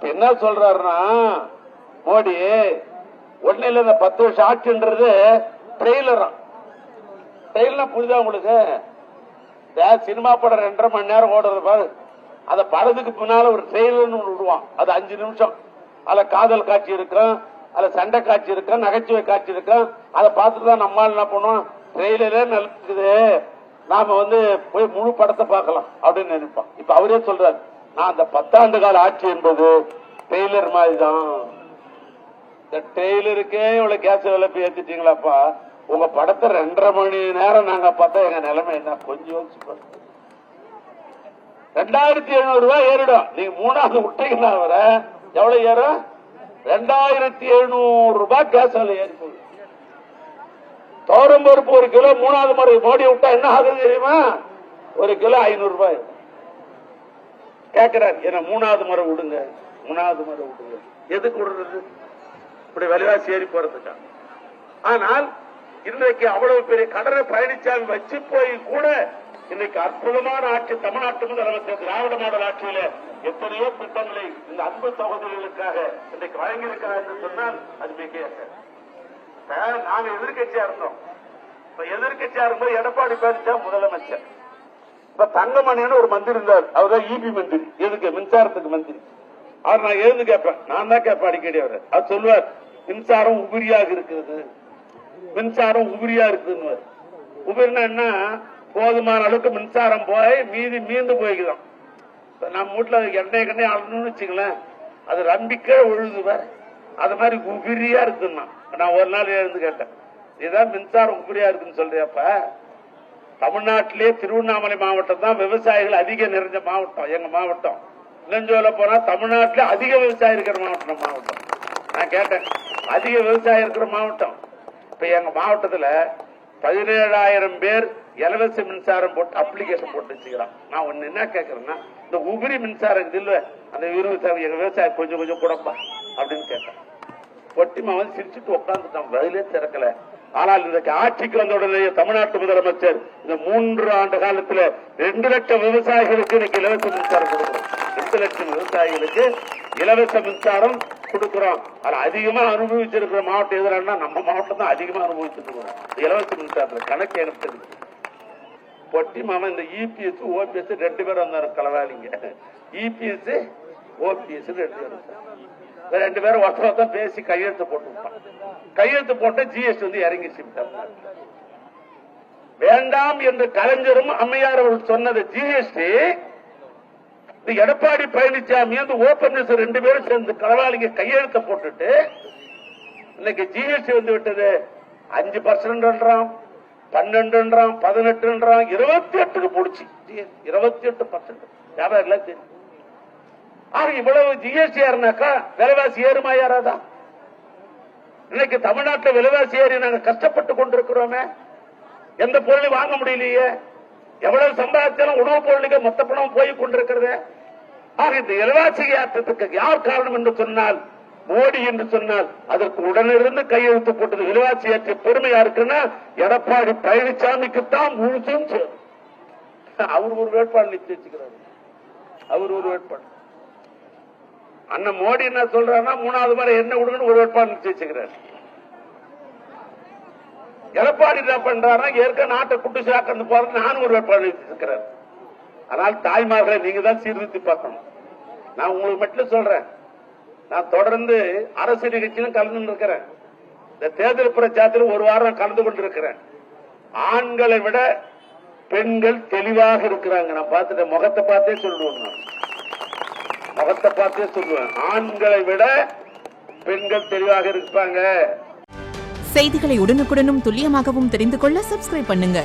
என்ன சொல்றாருன்னா மோடி ஒண்ணு இல்ல, இந்த 10 வருஷம் ஆட்சின்றது ட்ரெய்லரா. ட்ரெயிலர் புரியுதா உங்களுக்கு? சினிமா படம் 2.5 மணி நேரம் ஓடுறது பாரு, அந்த படத்துக்கு பின்னால ஒரு ட்ரெய்லர்னு விடுவான். அது 5 நிமிஷம். அதுல காதல் காட்சி இருக்கும், அதுல சண்டை காட்சி இருக்கும், நகைச்சுவை காட்சி இருக்கும். அதை பார்த்துட்டு தான் நம்மால் என்ன பண்ணுவோம், ட்ரெய்லரே நல்லா இருக்குது, நாம போய் முழு படத்தை பார்க்கலாம் அப்படின்னு நினைப்போம். இப்ப அவரே சொல்றாரு, நான் அந்த 10 ஆண்டு கால ஆட்சி என்பது டெய்லர் மாதிரி தான். இந்த டெய்லருக்கே இவ்வளவு கேஸ் விலை ஏத்திட்டீங்களாப்பா, உங்க படத்தை 2.5 மணி நேரம் நாங்க பார்த்தா எங்க நிலைமை என்ன கொஞ்சம் யோசிச்சு. 2700 ரூபாய் ஏறிடும். நீங்க 3வது விட்டீங்கன்னா வர எவ்வளவு ஏறும்? 2700 ரூபாய் கேஸ் விலை ஏறி போகுது. தோரம் பருப்பு 1 கிலோ 3வது முறை மோடி விட்டா என்ன ஆகுது தெரியுமா? 1 கிலோ 500 ரூபாய் கேட்கிறார். என்ன 3வது முறை விடுங்க, 3வது முறை விடுங்க. எதுக்கு விடுறது? இப்படி விலைவாசி ஏறி போறதுக்கா? ஆனால் இன்றைக்கு அவ்வளவு பெரிய கடனை பழனிசாமி வச்சு போய் கூட இன்னைக்கு அற்புதமான ஆட்சி தமிழ்நாட்டு முதலமைச்சர் திராவிட மாடல் ஆட்சியில எத்தனையோ திட்டங்களை இந்த அன்பு சகோதரிகளுக்காக இன்றைக்கு வழங்கியிருக்கிறார் என்று சொன்னால் அது மிக. நாங்க எதிர்கட்சியா இருந்தோம். இப்ப எதிர்கட்சியா இருக்கும்போது எடப்பாடி பழனிசாமி முதலமைச்சர். இப்ப தங்கமணின்னு ஒரு மந்திரி இருந்தார், அவர்தான் இபி மந்திரி. எதுக்கு? மின்சாரத்துக்கு மந்திரி. அவர் நான் எழுந்து கேட்பேன், நான் தான் கேட்பேன் அடிக்கடி. அவர் சொல்லுவார், மின்சாரம் உபரியாக இருக்குது, மின்சாரம் உபரியா இருக்குன்னு. உபரினா என்ன? போதுமான அளவுக்கு மின்சாரம் போய் மீந்து போய்க்குதான். நம்ம வீட்டுல எண்ணெய் ஆளணும்னு வச்சுங்களேன், அது ரம்பிக்க ஒழுகுவார். அது மாதிரி உபரியா இருக்குன்னா நான் ஒரு நாள் எழுந்து கேட்டேன், இதுதான் மின்சாரம் உபரியா இருக்குன்னு சொல்றியாப்ப? தமிழ்நாட்டிலே திருவண்ணாமலை மாவட்டம் தான் விவசாயிகள் அதிக நிறைஞ்ச மாவட்டம். எங்க மாவட்டம் இன்னும் சொல்ல போனா தமிழ்நாட்டிலே அதிக விவசாயம் இருக்கிற மாவட்டம் மாவட்டம். நான் கேட்டேன், அதிக விவசாயம் இருக்கிற மாவட்டம். இப்ப எங்க மாவட்டத்துல 17,000 பேர் இலவச மின்சாரம் போட்டு அப்ளிகேஷன் போட்டு வச்சுக்கிறான். நான் ஒண்ணு என்ன கேட்கறேன்னா, இந்த உபரி மின்சாரம் இல்ல, அந்த எங்க விவசாயம் கொஞ்சம் கொஞ்சம் கூடப்பா அப்படின்னு கேட்டேன். பொட்டிமா சிரிச்சுட்டு உட்காந்துட்டான், பதிலே திறக்கல. ஆனால் இன்றைக்கு ஆட்சிக்கு வந்த உடனே தமிழ்நாட்டு முதலமைச்சர் இந்த 3 ஆண்டு காலத்துல 2 லட்சம் விவசாயிகளுக்கு இன்னைக்கு இலவச மின்சாரம் கொடுக்கிறோம். 2 லட்சம் விவசாயிகளுக்கு இலவச மின்சாரம் கொடுக்கிறோம். ஆனா அதிகமா அனுபவிச்சிருக்கிற மாவட்டம் எதுனா நம்ம மாவட்டம் தான் அதிகமா அனுபவிச்சிருக்கிறோம் இலவச மின்சாரத்துல. கணக்கு எனக்கு தெரிஞ்சு பொட்டி மாமா இந்த இபிஎஸ் ஓபிஎஸ் 2 பேரும் வந்தாரு களவாளிங்க. இபிஎஸ் ஓபிஎஸ் 2 பேரும் 2 பேரும் ஒருத்தர் பேசி கையெழுத்து போட்டு கையெழுத்து போட்டு ஜிஎஸ்டி இறங்கிச்சு. வேண்டாம் என்று கலைஞரும் அம்மையார் அவர்கள் சொன்னது ஜிஎஸ்டி. எடப்பாடி பழனிசாமி ஓபன்எஸ் 2 பேரும் சேர்ந்து களவாளிங்க கையெழுத்த போட்டுட்டு இன்னைக்கு ஜிஎஸ்டி விட்டது 5%, 12%, 18%, 28க்கு போடுச்சு. 28% வியாபாரம் எல்லாம் தெரியும். இவ்வளவு ஜிஎஸ்டி ஏறினாக்கா விலைவாசி ஏறுமா ஏறாதா? இன்னைக்கு தமிழ்நாட்டில் விலைவாசி ஏறி நாங்க கஷ்டப்பட்டு கொண்டிருக்கிறோமே, எந்த பொருளையும் வாங்க முடியலையே. எவ்வளவு சம்பாதிச்சாலும் உணவுப் பொருளுக்கு மொத்த பணம் போய் கொண்டிருக்கிறது. இந்த விலைவாசி ஏற்றத்துக்கு யார் காரணம் என்று சொன்னால் மோடி என்று சொன்னால் அதற்கு உடனிருந்து கையெழுத்து போட்டது விலைவாசி ஏற்ற பெருமையா இருக்குன்னா எடப்பாடி பழனிசாமிக்குத்தான் முழுசும் சேரும். அவர் ஒரு வேட்பாளர் நிச்சயிச்சுக்கிறார். அவர் ஒரு வேட்பாளர். அண்ணன் மோடி என்ன சொல்றாருன்னா 3வது முறை என்ன விடுங்கன்னு ஒரு வேட்பாளர் நிச்சயிச்சுக்கிறார். எடப்பாடி என்ன பண்றாருன்னா ஏற்க நாட்டை குட்டு சாக்கந்து போறது நானும் ஒரு வேட்பாளர் நிச்சயிச்சுக்கிறார். ஆனால் தாய்மார்களை நீங்க தான் சீர்திருத்தி பார்க்கணும். நான் உங்களுக்கு மட்டும் சொல்றேன், நான் தொடர்ந்து அரசு நிகழ்ச்சியிலும் கலந்து இருக்கிறேன். இந்த தேர்தல் பிரச்சாரத்தில் 1 வாரம் கலந்து கொண்டிருக்கிறேன். ஆண்களை விட பெண்கள் தெளிவாக இருக்கிறாங்க. நான் பார்த்துட்டேன், முகத்தை பார்த்தே சொல்லுவேன். முகத்தை பார்த்தே சொல்லுவேன், ஆண்களை விட பெண்கள் தெளிவாக இருப்பாங்க. செய்திகளை உடனுக்குடனும் துல்லியமாகவும் தெரிந்து கொள்ள சப்ஸ்கிரைப் பண்ணுங்க.